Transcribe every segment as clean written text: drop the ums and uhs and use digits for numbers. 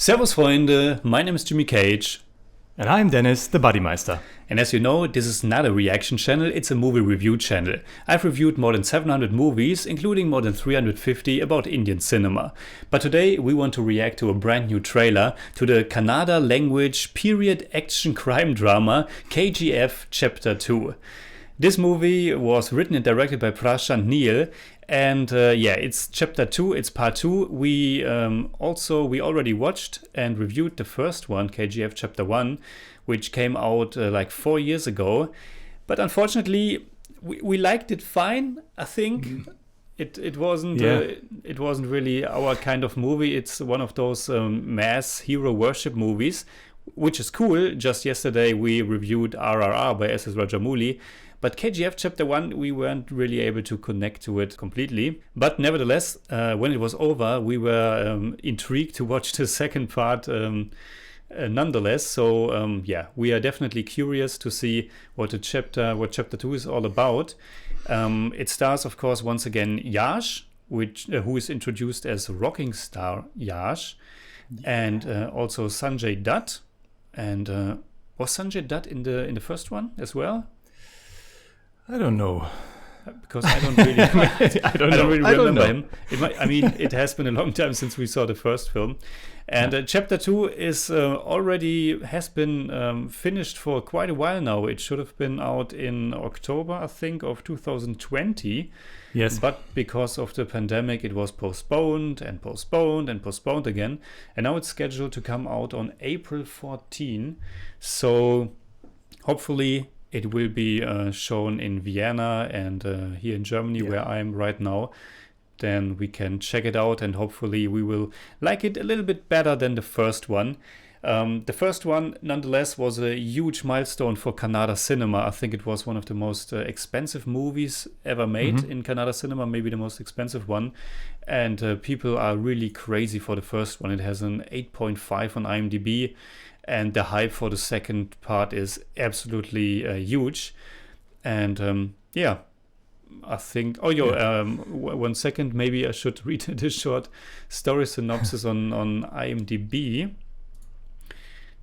Servus Freunde, my name is Jimmy Cage. And I'm Deniz, the Buddymeister. And as you know, this is not a reaction channel, it's a movie review channel. I've reviewed more than 700 movies, including more than 350 about Indian cinema. But today we want to react to a brand new trailer to the Kannada language period action crime drama KGF Chapter 2. This movie was written and directed by Prashant Neel. And it's Chapter 2, it's Part 2. We already watched and reviewed the first one, KGF Chapter 1, which came out like 4 years ago. But unfortunately, we liked it fine, I think. It wasn't really our kind of movie. It's one of those mass hero worship movies, which is cool. Just yesterday we reviewed RRR by S.S. Rajamouli. But KGF Chapter 1, we weren't really able to connect to it completely. But nevertheless, when it was over, we were intrigued to watch the second part nonetheless. So we are definitely curious to see what Chapter 2 is all about. It stars, of course, once again Yash, who is introduced as rocking star Yash, and also Sanjay Dutt. And was Sanjay Dutt in the first one as well? I don't know. Because I don't really, I don't really remember him. It has been a long time since we saw the first film. And Chapter 2 is has been finished for quite a while now. It should have been out in October, I think, of 2020. Yes. But because of the pandemic, it was postponed and postponed and postponed again. And now it's scheduled to come out on April 14. So hopefully it will be shown in Vienna and here in Germany, where I am right now. Then we can check it out and hopefully we will like it a little bit better than the first one. The first one, nonetheless, was a huge milestone for Kannada cinema. I think it was one of the most expensive movies ever made in Kannada cinema, maybe the most expensive one. And people are really crazy for the first one. It has an 8.5 on IMDb. And the hype for the second part is absolutely huge. And I think... one second. Maybe I should read this short story synopsis on IMDb.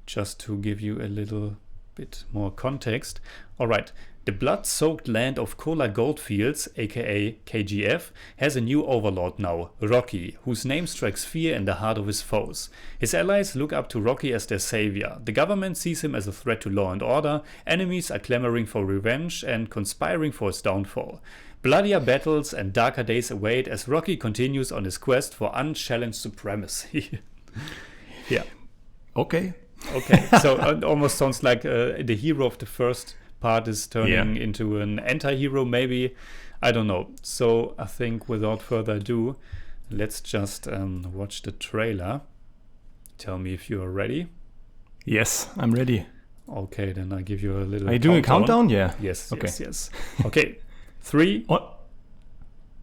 Just to give you a little bit more context. All right. The blood-soaked land of Kola Goldfields, aka KGF, has a new overlord now, Rocky, whose name strikes fear in the heart of his foes. His allies look up to Rocky as their savior. The government sees him as a threat to law and order. Enemies are clamoring for revenge and conspiring for his downfall. Bloodier battles and darker days await as Rocky continues on his quest for unchallenged supremacy. Yeah. Okay. So it almost sounds like the hero of the first part is turning into an anti-hero, maybe. I don't know. So I think without further ado, let's just watch the trailer. Tell me if you are ready. Yes, I'm ready. Okay, then I give you a little Are you doing a countdown? Yeah. Yes, okay. yes. Okay, 3. What?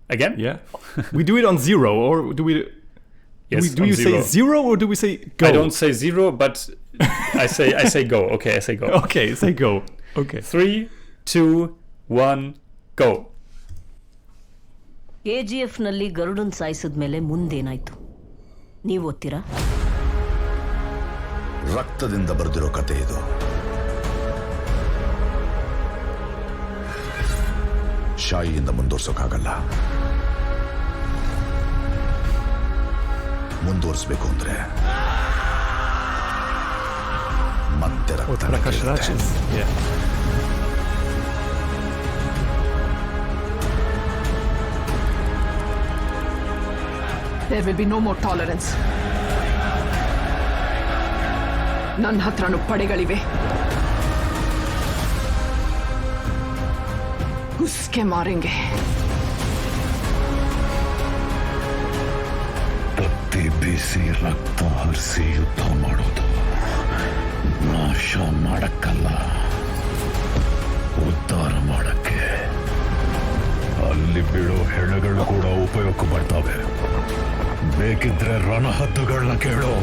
Again? Yeah. We do it on 0, or do we... Yes, do you say 0 or do we say go? I don't say 0, but I say go. Okay, I say go. Okay, say go. Okay. 3, 2, 1, go. KGF ನಲ್ಲಿ ಗರುಡನ್ ಸಾಯಿಸಿದ್ಮೇಲೆ ಮುಂದೇನಾಯ್ತು ನೀವು ಓದ್ತೀರಾ? ರಕ್ತದಿಂದ ಬರೆದಿರೋ ಕತೆ ಇದು. ಶಾಯಿಯಿಂದ ಮುಂದುವರ್ಸೋಕ್ಕಾಗಲ್ಲ. ಮುಂದುವರಿಸಬೇಕು ಅಂದ್ರೆ ಮತ್ತೆ ರಕ್ತ. There will be no more tolerance. ನನ್ನ ಹತ್ರನೂ ಪಡೆಗಳಿವೆ. ಉಸ್ಕೆ ಮಾರೆಂಗೆ. ರಕ್ತ ಬೀಸಿ ರಕ್ತ ಹರಿಸಿ ಯುದ್ಧ ಮಾಡೋದು ನಾಶ ಮಾಡಕ್ಕಲ್ಲ, ಉದ್ಧಾರ ಮಾಡಕ್ಕೆ. ಅಲ್ಲಿ ಬೀಳೋ ಹೆಣಗಳು ಕೂಡ ಉಪಯೋಗಕ್ಕೆ ಬರ್ತವೆ. ಬೇಕಿದ್ರೆ ರಣಹದ್ದುಗಳನ್ನ ಕೇಳೋ.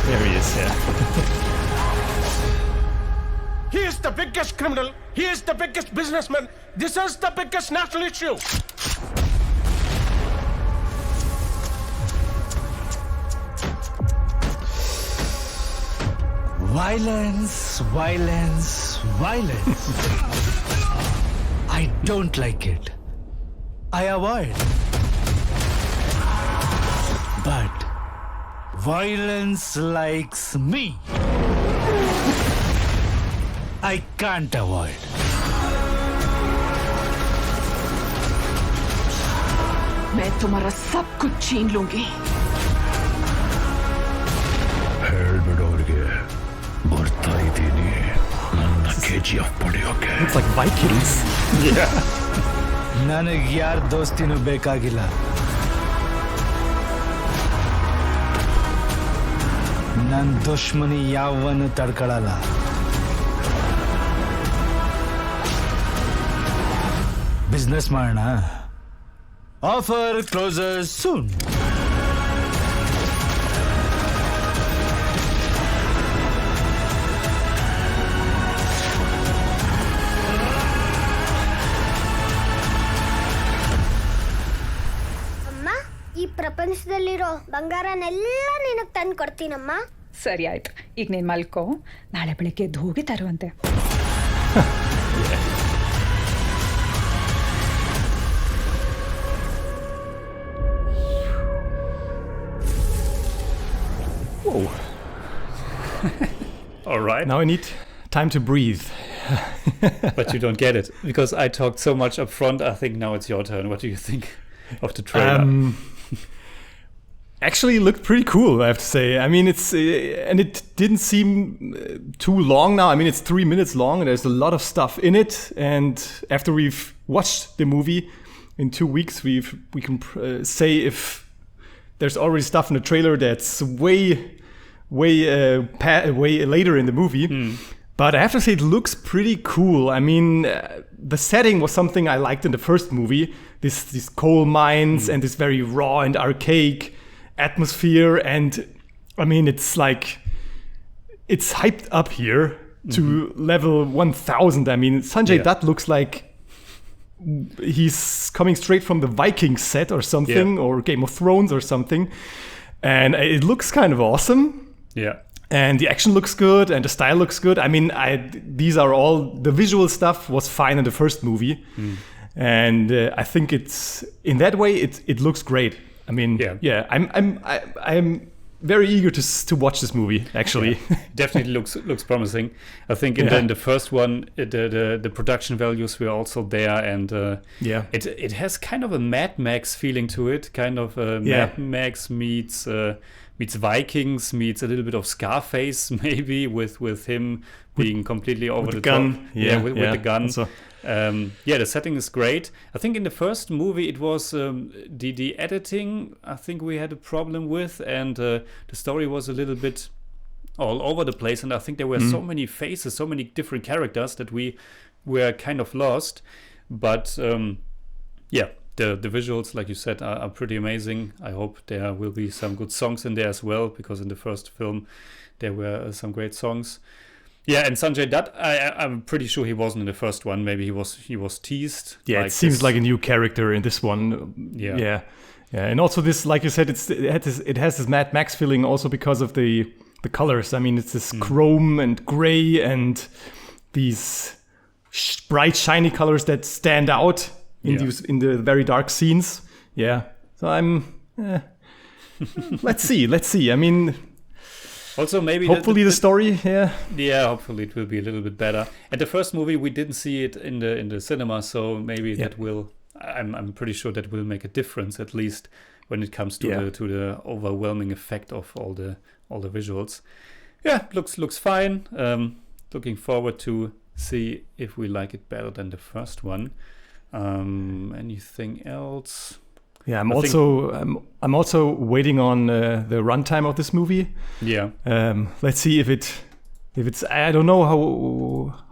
There he is, He is the biggest criminal. He is the biggest businessman. This is the biggest national issue. Violence, violence, violence. I don't like it. I avoid. But violence likes me. I can't avoid. मैं तुम्हारा सब कुछ छीन लूंगी. ಹೇಳ್ಬಿಡೋರಿಗೆ ಬರ್ತಾ ಇದ್ದೀನಿ ನನ್ನ KGF ಪಡೆಯೋಕೆ. It's like Vikings. ನನಗೆ ಯಾರ ದೋಸ್ತಿನೂ ಬೇಕಾಗಿಲ್ಲ. ನನ್ನ ದುಶ್ಮನಿ ಯಾವನು ತಡ್ಕೊಳ್ಳಲ್ಲ. ಬಿಸ್ನೆಸ್ ಮಾಡೋಣ. Offer closes soon. ಈ ಪ್ರಪಂಚದಲ್ಲಿರೋ ಬಂಗಾರನೆಲ್ಲ ನಿನಗೆ ತಂದು ಕೊಡ್ತೀನಮ್ಮ. ಸರಿ ಆಯ್ತು, ಈಗ ನೀನು ಮಲ್ಕೋ, ನಾಳೆ ಬೆಳಿಗ್ಗೆ ಎದ್ದು ಹೋಗಿ ತರುವಂತೆ. Whoa. All right. Now I need time to breathe. But you don't get it because I talked so much up front. I think now it's your turn. What do you think of the trailer? Actually, it looked pretty cool, I have to say. I mean, and it didn't seem too long now. I mean, it's 3 minutes long, and there's a lot of stuff in it. And after we've watched the movie in 2 weeks, we can say if there's already stuff in the trailer that's way later in the movie. But I have to say, it looks pretty cool. I mean, the setting was something I liked in the first movie. These coal mines and this very raw and archaic atmosphere. And I mean, it's hyped up here to level 1000. I mean, Sanjay Dutt looks like he's coming straight from the Vikings set or something, or Game of Thrones or something. And it looks kind of awesome. Yeah. And the action looks good and the style looks good. I mean, these are all, the visual stuff was fine in the first movie. And I think it's, in that way, it looks great. I mean, I'm very eager to watch this movie, actually. Yeah, definitely looks promising. I think in the first one, the production values were also there, and it has kind of a Mad Max feeling to it. Kind of Mad Max meets Vikings, meets a little bit of Scarface, maybe with him being completely over the gun. Top. With the gun. So. The setting is great. I think in the first movie it was the editing. I think we had a problem with, and the story was a little bit all over the place. And I think there were so many faces, so many different characters that we were kind of lost. But the visuals, like you said, are pretty amazing. I hope there will be some good songs in there as well, because in the first film there were some great songs. Yeah, and Sanjay Dutt, I'm pretty sure he wasn't in the first one. Maybe he was teased. Yeah, it seems like a new character in this one. Yeah. And also this, like you said, it has this Mad Max feeling also because of the colors. I mean, it's this chrome and gray and these bright, shiny colors that stand out in the very dark scenes. Yeah. So I'm... let's see. I mean... Also, maybe hopefully the story, hopefully it will be a little bit better. At the first movie, we didn't see it in the cinema, so maybe that will. I'm pretty sure that will make a difference, at least when it comes to the overwhelming effect of all the visuals. Yeah, looks fine. Looking forward to see if we like it better than the first one. Anything else? Yeah, I'm also waiting on the runtime of this movie. Yeah. Let's see if it's. I don't know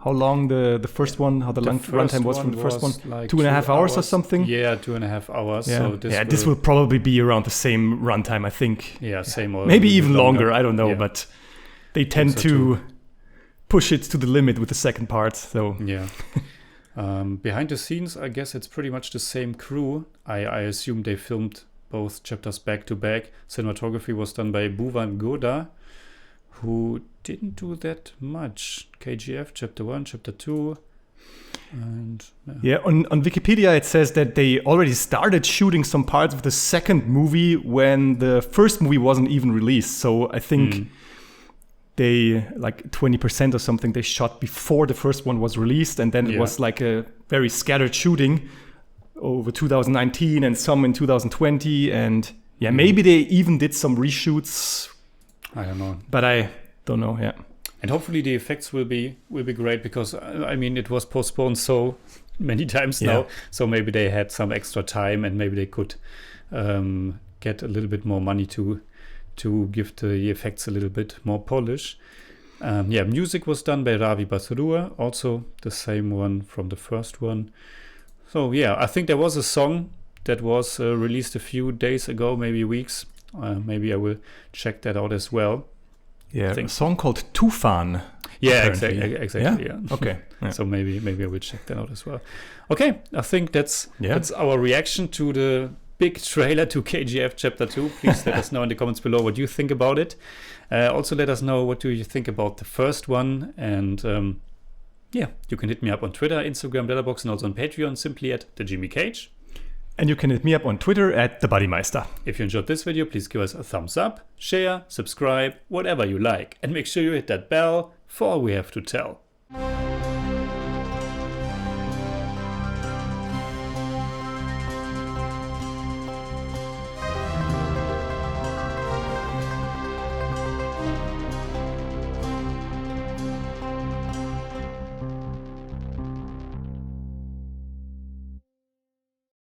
how long the first one, how the runtime was from the first one. Like 2.5 hours or something. Yeah, 2.5 hours. Yeah. So this will probably be around the same runtime, I think. Yeah, same or maybe even longer. I don't know, but they tend to push it to the limit with the second part. So yeah. Behind the scenes, I guess it's pretty much the same crew. I assume they filmed both chapters back to back. Cinematography was done by Bhuvan Goda, who didn't do that much. KGF chapter 1, chapter 2. And on Wikipedia it says that they already started shooting some parts of the second movie when the first movie wasn't even released. So I think they, like 20% or something, they shot before the first one was released, and then it was like a very scattered shooting over 2019 and some in 2020, and maybe they even did some reshoots. I don't know, but I don't know. And hopefully the effects will be great, because I mean it was postponed so many times now, so maybe they had some extra time and maybe they could get a little bit more money to give the effects a little bit more polish. Music was done by Ravi Basrur, also the same one from the first one. So I think there was a song that was released a few days ago, maybe weeks. Maybe I will check that out as well. A song called Tufan. Exactly. Okay. So maybe I will check that out as well. Okay, I think that's our reaction to the big trailer to KGF Chapter 2. Please let us know in the comments below what you think about it. Also let us know what do you think about the first one. And you can hit me up on Twitter, Instagram, Letterboxd, and also on Patreon, simply at the Jimmy Cage. And you can hit me up on Twitter at the Buddymeister. If you enjoyed this video, please give us a thumbs up, share, subscribe, whatever you like. And make sure you hit that bell for all we have to tell.